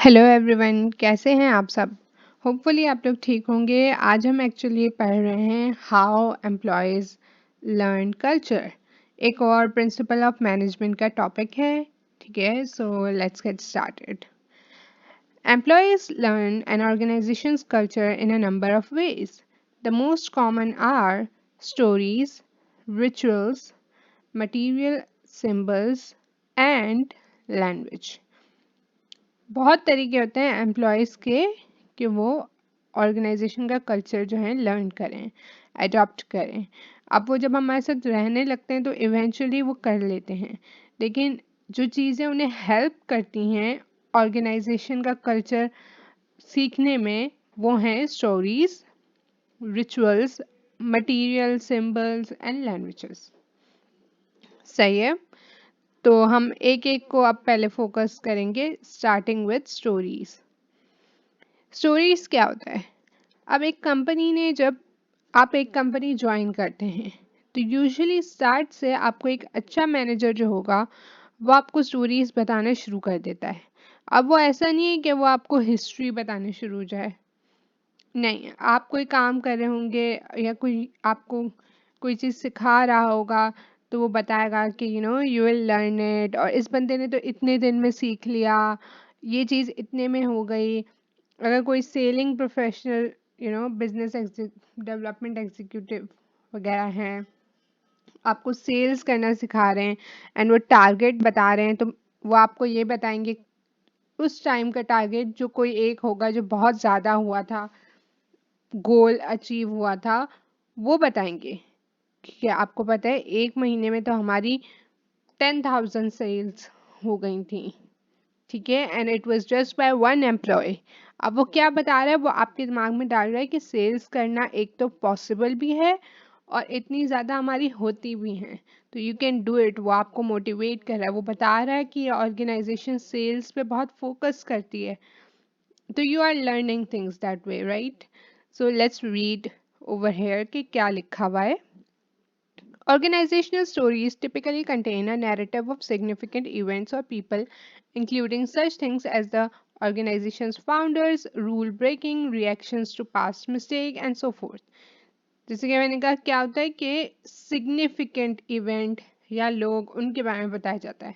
Hello everyone, कैसे हैं आप सब। होपफुली आप लोग ठीक होंगे। आज हम एक्चुअली पढ़ रहे हैं हाउ एम्प्लॉयज़ लर्न कल्चर। एक और प्रिंसिपल ऑफ मैनेजमेंट का टॉपिक है। ठीक है, so let's get started. Employees learn an organization's culture in a number of ways. The most common are stories, rituals, material symbols, and language. बहुत तरीके होते हैं एम्प्लॉयज़ के कि वो ऑर्गेनाइजेशन का कल्चर जो है लर्न करें, अडॉप्ट करें। अब वो जब हमारे साथ रहने लगते हैं तो इवेंचुअली वो कर लेते हैं, लेकिन जो चीज़ें उन्हें हेल्प करती हैं ऑर्गेनाइजेशन का कल्चर सीखने में वो हैं stories, rituals, material symbols and languages. सही है, तो हम एक एक को अब पहले फोकस करेंगे, स्टार्टिंग विद स्टोरीज। स्टोरीज क्या होता है? अब एक कंपनी ने जब आप एक कंपनी ज्वाइन करते हैं तो यूजुअली स्टार्ट से आपको एक अच्छा मैनेजर जो होगा वो आपको स्टोरीज बताना शुरू कर देता है। अब वो ऐसा नहीं है कि वो आपको हिस्ट्री बताने शुरू हो जाए, नहीं। आप कोई काम कर रहे होंगे या कोई आपको कोई चीज़ सिखा रहा होगा तो वो बताएगा कि यू विल लर्न इट, और इस बंदे ने तो इतने दिन में सीख लिया, ये चीज़ इतने में हो गई। अगर कोई selling professional business development executive वगैरह हैं, आपको सेल्स करना सिखा रहे हैं एंड वो टारगेट बता रहे हैं, तो वो आपको ये बताएंगे उस टाइम का टारगेट जो कोई एक होगा जो बहुत ज़्यादा हुआ था, गोल अचीव हुआ था, वो बताएंगे कि आपको पता है 1 महीने में तो हमारी 10,000 सेल्स हो गई थी। ठीक है, and it was just by one employee. अब वो क्या बता रहा है, वो आपके दिमाग में डाल रहा है कि सेल्स करना एक तो पॉसिबल भी है और इतनी ज़्यादा हमारी होती भी हैं, तो यू कैन डू इट। वो आपको मोटिवेट कर रहा है, वो बता रहा है कि ऑर्गेनाइजेशन सेल्स पे बहुत फोकस करती है, तो you are learning things that way, right. So let's read over here कि क्या लिखा हुआ है। Organizational stories typically contain a narrative of significant events or people, including such things as the organization's founders, rule breaking, reactions to past mistake, and so forth. जैसे कि मैंने कहा, क्या होता है कि सिग्निफिकेंट इवेंट या लोग उनके बारे में बताया जाता है।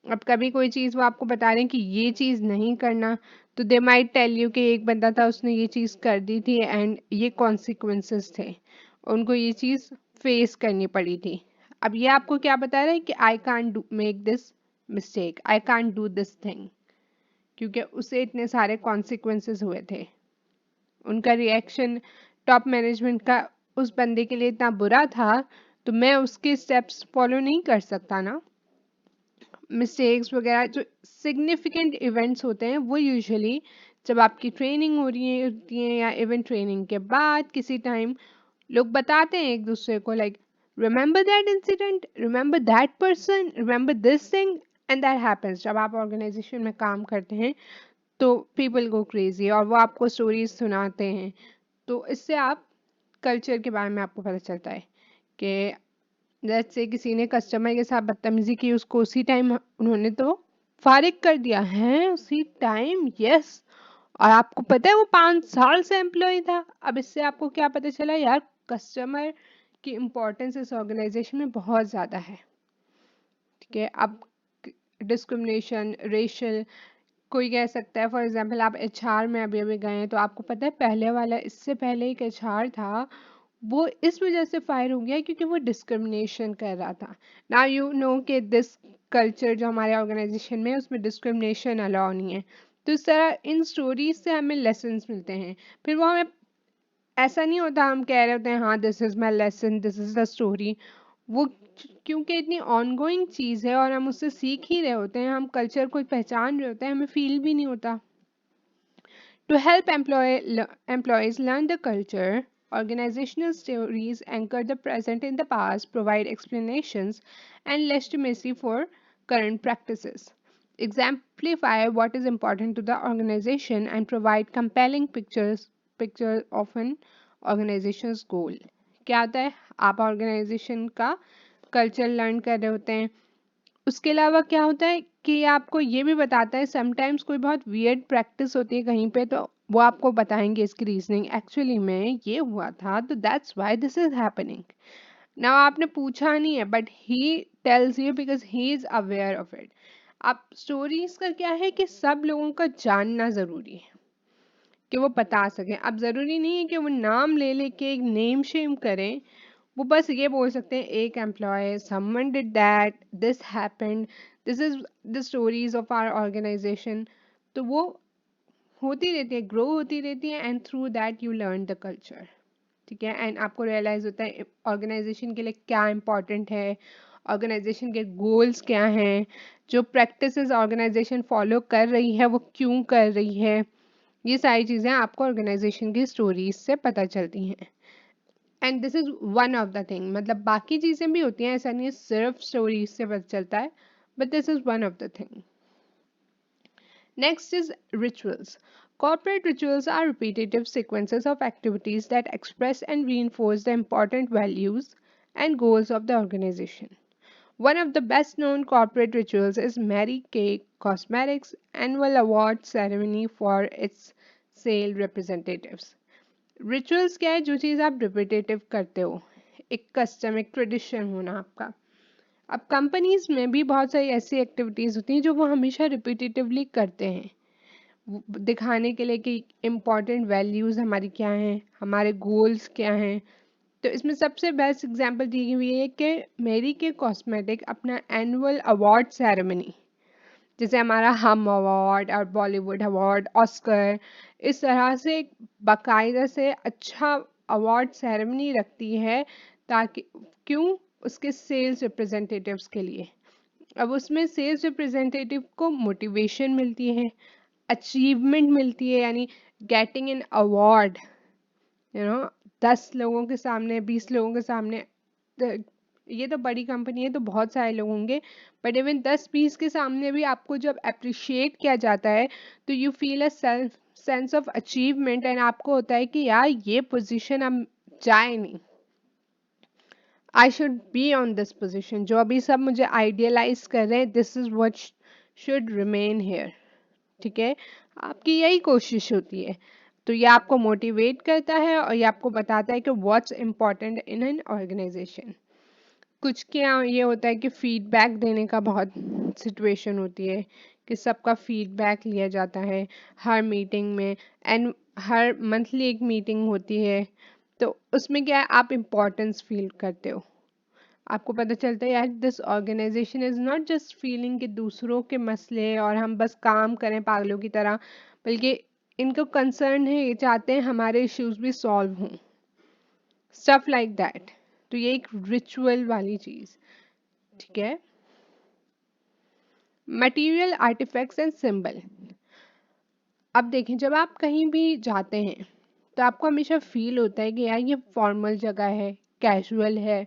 अब कभी कोई चीज़ वो आपको बता रहे हैं कि ये चीज़ नहीं करना, तो दे माइट टेल यू कि एक बंदा था उसने ये चीज़ कर दी थी एंड ये कॉन्सिक्वेंसेस थे, उनको ये चीज़ फेस करनी पड़ी थी। अब ये आपको क्या बता रहा है कि I can't make this mistake, I can't do this thing, क्योंकि उसे इतने सारे कॉन्सिक्वेंसेस हुए थे। उनका रिएक्शन टॉप मैनेजमेंट का उस बंदे के लिए इतना बुरा था, तो मैं उसके स्टेप्स फॉलो नहीं कर सकता ना। मिस्टेक्स वगैरह जो सिग्निफिकेंट इवेंट्स होते हैं वो यूजुअली जब आपकी ट्रेनिंग हो रही है होती है या इवन ट्रेनिंग के बाद किसी टाइम लोग बताते हैं एक दूसरे को, like remember that incident, remember that person, remember this thing, and that happens. जब आप ऑर्गेनाइजेशन में काम करते हैं तो पीपल गो क्रेजी और वो आपको स्टोरीज सुनाते हैं, तो इससे आप कल्चर के बारे में आपको पता चलता है कि जैसे किसी ने कस्टमर के साथ बदतमीजी की, उसको उसी टाइम उन्होंने तो फारिग कर दिया है, उसी टाइम, यस। और आपको पता है वो 5 साल से एम्प्लॉय था। अब इससे आपको क्या पता चला, यार कस्टमर की इम्पोर्टेंस इस ऑर्गेनाइजेशन में बहुत ज़्यादा है। ठीक है, अब डिस्क्रिमिनेशन, रेशियल, कोई कह सकता है फॉर एग्जांपल आप एचआर में अभी अभी गए हैं, तो आपको पता है पहले वाला, इससे पहले एक एचआर था, वो इस वजह से फायर हो गया क्योंकि वो डिस्क्रिमिनेशन कर रहा था। नाउ यू नो कि दिस कल्चर जो हमारे ऑर्गेनाइजेशन में है उसमें डिस्क्रिमिनेशन अलाउ नहीं है। तो इस तरह इन स्टोरीज से हमें लेसन्स मिलते हैं। फिर वो हमें ऐसा नहीं होता हम कह रहे होते हैं हाँ this is my lesson, this is the story. वो क्योंकि इतनी ऑनगोइंग चीज़ है और हम उससे सीख ही रहे होते हैं, हम कल्चर को पहचान रहे होते हैं, हमें फील भी नहीं होता। To help employees learn the culture, organizational stories anchor the present in the past, provide explanations and legitimacy for current practices, exemplify what is important to the organization, and provide compelling picture of an organization's goal. क्या होता है, आप organisation का culture learn कर रहे होते हैं, उसके अलावा क्या होता है कि ये आपको ये भी बताता है, समटाइम्स कोई बहुत वियर्ड प्रैक्टिस होती है कहीं पे, तो वो आपको बताएंगे इसकी रीजनिंग, एक्चुअली में ये हुआ था तो that's why this is happening. Now आपने पूछा नहीं है but he tells you because he is aware of it. अब स्टोरीज का क्या है कि सब लोगों का जानना ज़रूरी है कि वो बता सकें। अब ज़रूरी नहीं है कि वो नाम ले लेके एक नेम शेम करें, वो बस ये बोल सकते हैं एक employ someone did that, this happened, this is the stories of our organisation. तो वो होती रहती है, ग्रो होती रहती है, and through that you learn the culture. ठीक है, एंड आपको रियलाइज होता है ऑर्गेनाइजेशन के लिए क्या इंपॉर्टेंट है, ऑर्गेनाइजेशन के गोल्स क्या हैं, जो प्रैक्टिसेस ऑर्गेनाइजेशन फॉलो कर रही है वो क्यों कर रही है। ये सारी चीज़ें आपको ऑर्गेनाइजेशन की स्टोरीज से पता चलती हैं। And this is one of the thing, मतलब बाकी चीज़ें भी होती हैं, ऐसा नहीं है सिर्फ स्टोरीज से पता चलता है, but this is one of the thing. Next is rituals. Corporate rituals are repetitive sequences of activities that express and reinforce the important values and goals of the organization. One of the best known corporate rituals is Mary Kay Cosmetics' annual award ceremony for its sale representatives. Rituals क्या है, जो चीज़ आप repetitive करते हो, एक custom, एक tradition होना आपका। अब कंपनीज में भी बहुत सारी ऐसी एक्टिविटीज़ होती हैं जो वो हमेशा रिपीटेटिवली करते हैं, दिखाने के लिए कि इम्पॉर्टेंट वैल्यूज़ हमारी क्या हैं, हमारे गोल्स क्या हैं। तो इसमें सबसे बेस्ट एग्जांपल दी हुई है कि मेरी के कॉस्मेटिक अपना एनुअल अवार्ड सेरेमनी, जैसे हमारा हम अवार्ड और बॉलीवुड अवार्ड, ऑस्कर, इस तरह से एक बाकायदा से अच्छा अवार्ड सेरेमनी रखती है, ताकि क्यों, उसके सेल्स रिप्रेजेंटेटिव्स के लिए। अब उसमें सेल्स रिप्रेजेंटेटिव को मोटिवेशन मिलती है, अचीवमेंट मिलती है, यानी getting an award, you know, 10 लोगों के सामने, 20 लोगों के सामने। तो ये तो बड़ी कंपनी है तो बहुत सारे लोग होंगे, बट इवन 10-20 के सामने भी आपको जब अप्रिशिएट किया जाता है तो you feel a self sense of achievement, and आपको होता है कि यार ये पोजीशन अब जाए नहीं, I should be on this position, जो अभी सब मुझे आइडियलाइज कर रहे हैं, this is what should remain here. ठीक है, आपकी यही कोशिश होती है। तो ये आपको मोटिवेट करता है और ये आपको बताता है कि what's important in an organisation. कुछ क्या ये होता है कि फीडबैक देने का बहुत सिचुएशन होती है कि सबका फीडबैक लिया जाता है हर मीटिंग में, एंड हर मंथली एक मीटिंग होती है, तो उसमें क्या है, आप इम्पोर्टेंस फील करते हो, आपको पता चलता है यार this organisation is not just feeling कि दूसरों के मसले और हम बस काम करें पागलों की तरह, बल्कि इनको कंसर्न है, ये चाहते हैं हमारे इश्यूज भी सॉल्व हों, स्टफ लाइक दैट। तो ये एक रिचुअल वाली चीज। ठीक है, मटेरियल आर्टिफैक्ट्स एंड सिंबल। अब देखें, जब आप कहीं भी जाते हैं तो आपको हमेशा फील होता है कि यार ये फॉर्मल जगह है, कैजुअल है,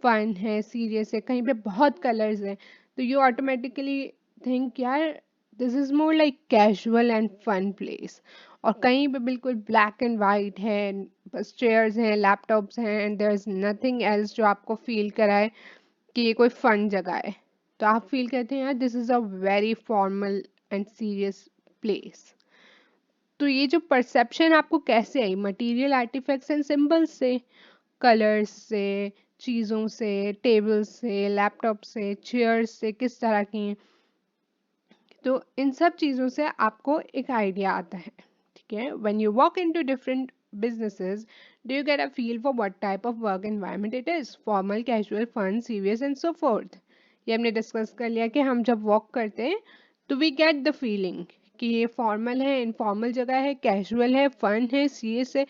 फन है, सीरियस है, कहीं पे बहुत कलर्स हैं, तो यू ऑटोमेटिकली थिंक यार this is more like casual and fun place. और कहीं पे बिल्कुल ब्लैक एंड वाइट है, बस चेयर्स हैं, लैपटॉप्स हैं, and there is nothing else जो आपको फील कराए कि ये कोई फन जगह है, तो आप फील करते हैं यार this is a very formal and serious place. तो ये जो परसेप्शन आपको कैसे आई, मटेरियल आर्टिफैक्ट्स एंड सिंबल्स से, कलर्स से, चीज़ों से, टेबल से, लैपटॉप से, चेयर्स से, किस तरह की, तो इन सब चीज़ों से आपको एक आइडिया आता है। ठीक है, when you walk into different businesses, do you get a feel for what type of work environment it is, formal, casual, fun, serious and so forth। ये हमने डिस्कस कर लिया कि हम जब वॉक करते हैं तो वी गेट द फीलिंग कि ये फॉर्मल है, इनफॉर्मल जगह है, कैजुअल है, फन है, सीरियस है,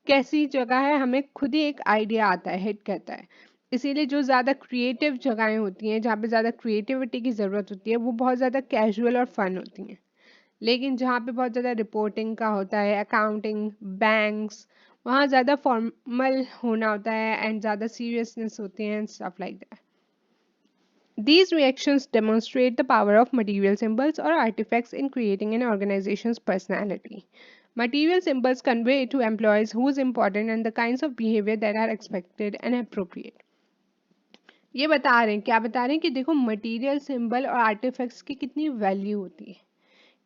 कैसी जगह है, हमें खुद ही एक आइडिया आता है, हिट करता है। इसीलिए जो ज़्यादा क्रिएटिव जगहें होती हैं, जहाँ पे ज़्यादा क्रिएटिविटी की ज़रूरत होती है, वो बहुत ज़्यादा कैजुअल और फन होती हैं। लेकिन जहाँ पे बहुत ज़्यादा रिपोर्टिंग का होता है, अकाउंटिंग, बैंक्स, वहाँ ज़्यादा फॉर्मल होना होता है एंड ज़्यादा सीरियसनेस होती है and stuff like that. These reactions demonstrate the power of material symbols or artifacts in creating an organization's personality. Material symbols convey to employees who's important and the kinds of behavior that are expected and appropriate. ये बता रहे हैं, क्या बता रहे हैं कि देखो मटेरियल, सिंबल और आर्टिफैक्ट्स की कितनी वैल्यू होती है,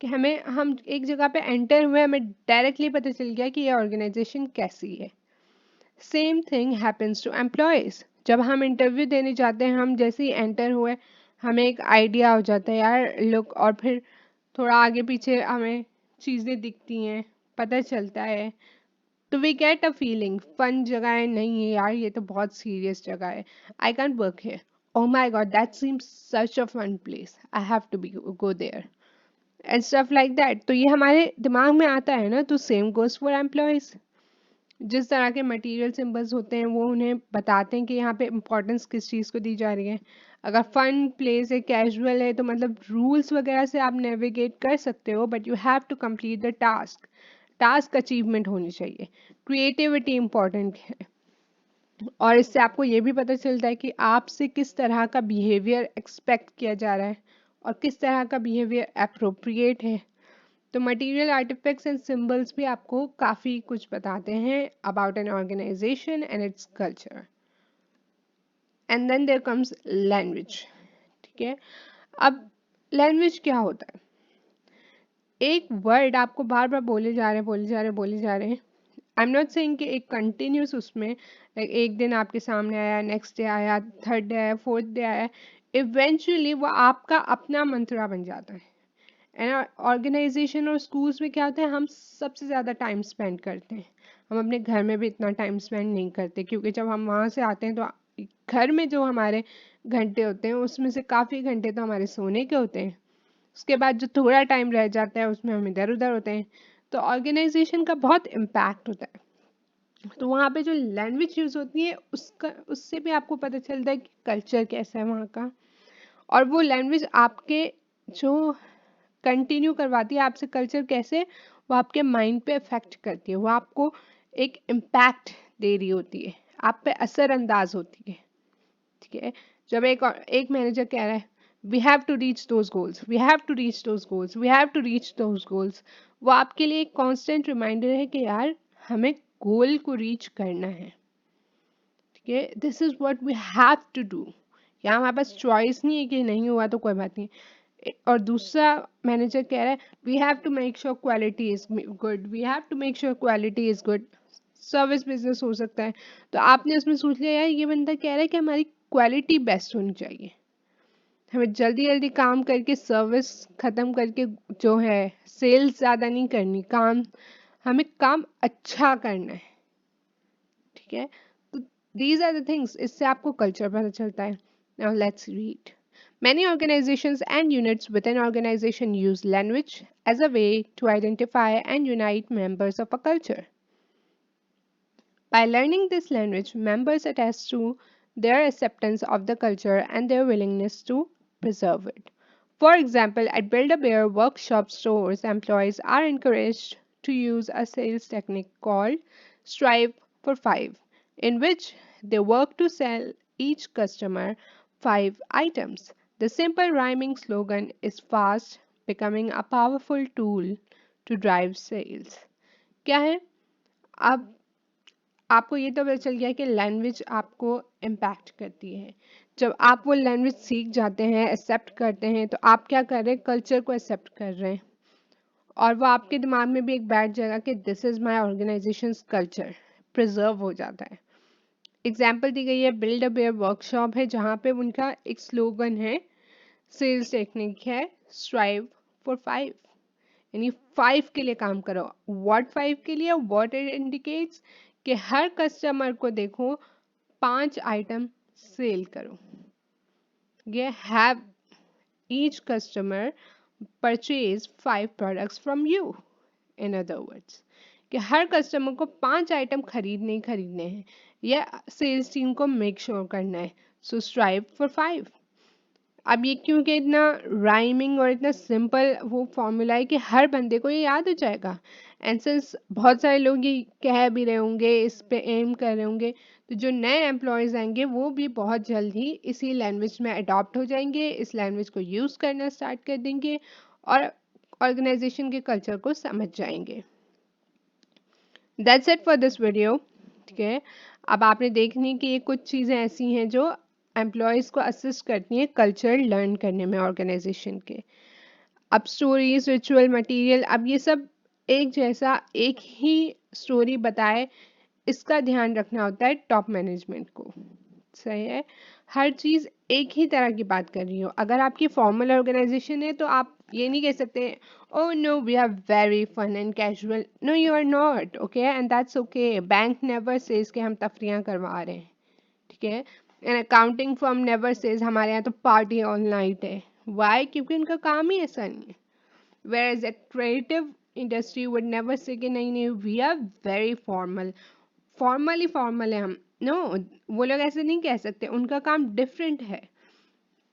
कि हम एक जगह पे एंटर हुए, हमें डायरेक्टली पता चल गया कि ये ऑर्गेनाइजेशन कैसी है। Same thing happens to employees. जब हम इंटरव्यू देने जाते हैं, हम जैसे ही एंटर हुए हमें एक आइडिया हो जाता है यार लुक, और फिर थोड़ा आगे पीछे हमें चीज़ें दिखती हैं, पता चलता है, तो we get a feeling fun जगह है, नहीं है यार ये तो बहुत सीरियस जगह है, I can't work here, oh my god that seems such a fun place, I have to be go there and stuff like that. तो ये हमारे दिमाग में आता है ना। तो सेम गोज फॉर एम्प्लॉयज़। जिस तरह के मटेरियल सिंबल्स होते हैं वो उन्हें बताते हैं कि यहाँ पे इम्पोर्टेंस किस चीज़ को दी जा रही है। अगर फन प्लेस है, कैजुअल है, तो मतलब रूल्स वगैरह से आप नेविगेट कर सकते हो, but you have to complete the task. Task achievement होनी चाहिए। क्रिएटिविटी इम्पॉर्टेंट है, और इससे आपको ये भी पता चलता है कि आपसे किस तरह का बिहेवियर एक्सपेक्ट किया जा रहा है और किस तरह का बिहेवियर अप्रोप्रिएट है। तो मटेरियल आर्टिफैक्ट्स एंड सिंबल्स भी आपको काफ़ी कुछ बताते हैं about an organisation and its culture. And then there comes language. ठीक है, अब लैंग्वेज क्या होता है? एक वर्ड आपको बार बार बोले जा रहे हैं, बोले जा रहे हैं, बोले जा रहे हैं। आई एम नॉट सेइंग कि एक कंटिन्यूस उसमें लाइक एक दिन आपके सामने आया, नेक्स्ट डे आया, थर्ड डे आया, फोर्थ डे आया, इवेंचुअली वो आपका अपना मंत्रा बन जाता है। एंड ऑर्गेनाइजेशन और स्कूल्स में क्या होता है, हम सबसे ज़्यादा टाइम स्पेंड करते हैं। हम अपने घर में भी इतना टाइम स्पेंड नहीं करते, क्योंकि जब हम वहाँ से आते हैं तो घर में जो हमारे घंटे होते हैं उसमें से काफ़ी घंटे तो हमारे सोने के होते हैं। उसके बाद जो थोड़ा टाइम रह जाता है उसमें हम इधर उधर होते हैं। तो ऑर्गेनाइजेशन का बहुत इम्पैक्ट होता है। तो वहाँ पे जो लैंग्वेज यूज़ होती है उसका, उससे भी आपको पता चलता है कि कल्चर कैसा है वहाँ का। और वो लैंग्वेज आपके जो कंटिन्यू करवाती है आपसे कल्चर कैसे, वो आपके माइंड पे इफेक्ट करती है, वो आपको एक इम्पैक्ट दे रही होती है, आप पे असरअंदाज होती है। ठीक है, जब एक मैनेजर कह रहा है we have to reach those goals, we have to reach those goals, we have to reach those goals, वो आपके लिए एक कांस्टेंट रिमाइंडर है कि यार हमें गोल को रीच करना है। ठीक है, this is what we have to do. यहाँ हमारे पास चॉइस नहीं है कि नहीं हुआ तो कोई बात नहीं। और दूसरा मैनेजर कह रहा है we have to make sure quality is good, we have to make sure quality is good. Service business हो सकता है, तो आपने उसमें सोच लिया यार ये बंदा कह रहा है कि हमारी क्वालिटी बेस्ट होनी चाहिए, हमें जल्दी जल्दी काम करके सर्विस ख़त्म करके जो है सेल्स ज़्यादा नहीं करनी, काम हमें काम अच्छा करना है। ठीक है, तो दीज आर द थिंग्स, इससे आपको कल्चर पता चलता है। Now let's read. Many organizations and units within organization use language as a way to identify and unite members of a culture. By learning this language, members attest to their acceptance of the culture and their willingness to preserve it. For example, at Build-A-Bear workshop stores, employees are encouraged to use a sales technique called Strive for Five, in which they work to sell each customer 5 items. The simple rhyming slogan is fast becoming a powerful tool to drive sales. क्या है? अब आपको ये तो पता चल गया कि लैंग्वेज आपको इम्पैक्ट करती है। जब आप वो लैंग्वेज सीख जाते हैं, एक्सेप्ट करते हैं, तो आप क्या कर रहे हैं, कल्चर को एक्सेप्ट कर रहे हैं, और वो आपके दिमाग में भी एक बैठ जाएगा कि this is my organisation culture, preserve हो जाता है। एग्जाम्पल दी गई है बिल्ड अ बेयर वर्कशॉप है, जहाँ पे उनका एक स्लोगन है, सेल्स टेक्निक है स्ट्राइव फॉर 5, यानी 5 के लिए काम करो। व्हाट 5 के लिए? व्हाट इट इंडिकेट्स कि हर कस्टमर को देखो 5 आइटम सेल करो। ये have each customer purchase 5 products from you. In other words, कि हर कस्टमर को 5 आइटम खरीदने ही खरीदने हैं, या सेल्स टीम को मेक श्योर करना है। सो स्ट्राइव फॉर 5। अब ये क्योंकि इतना राइमिंग और इतना सिंपल वो फॉर्मूला है कि हर बंदे को ये याद हो जाएगा। एंड सिंस बहुत सारे लोग ये कह भी रहे होंगे, इस पे एम कर रहे होंगे, तो जो नए एम्प्लॉयज़ आएंगे वो भी बहुत जल्द ही इसी लैंग्वेज में अडॉप्ट हो जाएंगे, इस लैंग्वेज को यूज़ करना स्टार्ट कर देंगे और ऑर्गेनाइजेशन के कल्चर को समझ जाएंगे। That's it for this video. ठीक है, अब आपने देखनी कि ये कुछ चीज़ें ऐसी हैं जो एम्प्लॉयज़ को असिस्ट करती हैं कल्चर लर्न करने में ऑर्गेनाइजेशन के। अब स्टोरीज, रिचुअल, मटेरियल, अब ये सब एक जैसा एक ही स्टोरी बताए, इसका ध्यान रखना होता है टॉप मैनेजमेंट को। सही है, हर चीज़ एक ही तरह की बात कर रही हो। अगर आपकी फॉर्मल ऑर्गेनाइजेशन है तो आप ये नहीं कह सकते oh no we are very fun and casual. No you are not, okay, and that's okay. Bank never says कि हम तफरियाँ करवा रहे हैं, ठीक है। And accounting firm never says हमारे यहाँ तो पार्टी ऑल नाइट है। वाई? क्योंकि उनका काम ही ऐसा नहीं है। Whereas a creative industry would never say कि नहीं नहीं we are very formal, formally formal है हम। नो, वो लोग ऐसे नहीं कह सकते, उनका काम डिफरेंट है।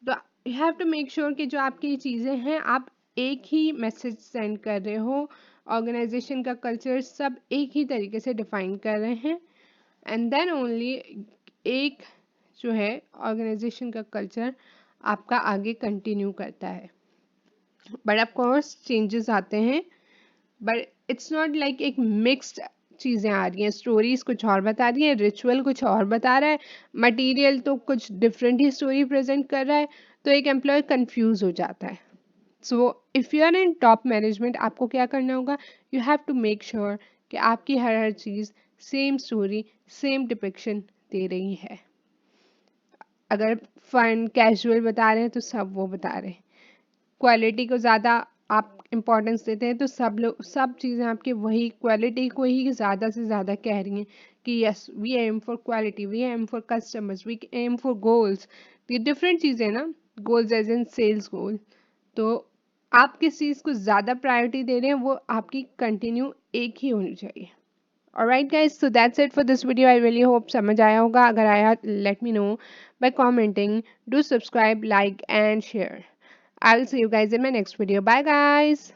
तो you have to make sure कि जो आपकी चीज़ें हैं आप एक ही मैसेज सेंड कर रहे हो, ऑर्गेनाइजेशन का कल्चर सब एक ही तरीके से डिफाइन कर रहे हैं, एंड देन ओनली एक जो है ऑर्गेनाइजेशन का कल्चर आपका आगे कंटिन्यू करता है। बट ऑफ कोर्स चेंजेस आते हैं, बट इट्स नॉट लाइक एक मिक्स्ड चीज़ें आ रही हैं। स्टोरीज कुछ और बता रही हैं, रिचुअल कुछ और बता रहा है, मटेरियल तो कुछ डिफरेंट ही स्टोरी प्रेजेंट कर रहा है, तो एक एम्प्लॉय कंफ्यूज हो जाता है। So if you are in top management, आपको क्या करना होगा? You have to make sure कि आपकी हर हर चीज़ सेम स्टोरी, सेम डिपिक्शन दे रही है। अगर फन कैजुअल बता रहे हैं तो सब वो बता रहे हैं। क्वालिटी को ज़्यादा आप इम्पोर्टेंस देते हैं तो सब लोग, सब चीज़ें आपकी वही क्वालिटी को ही ज़्यादा से ज़्यादा कह रही हैं कि yes we aim for quality, we aim for customers, we aim for goals. ये डिफरेंट चीज़ें ना, goals as in sales goal. तो आप किस चीज़ को ज़्यादा प्रायोरिटी दे रहे हैं वो आपकी कंटिन्यू एक ही होनी चाहिए। Alright guys, so that's it for this video. I really hope समझ आया होगा। अगर आया let me know by commenting. Do subscribe, like and share. I'll see you guys in my next video. Bye guys.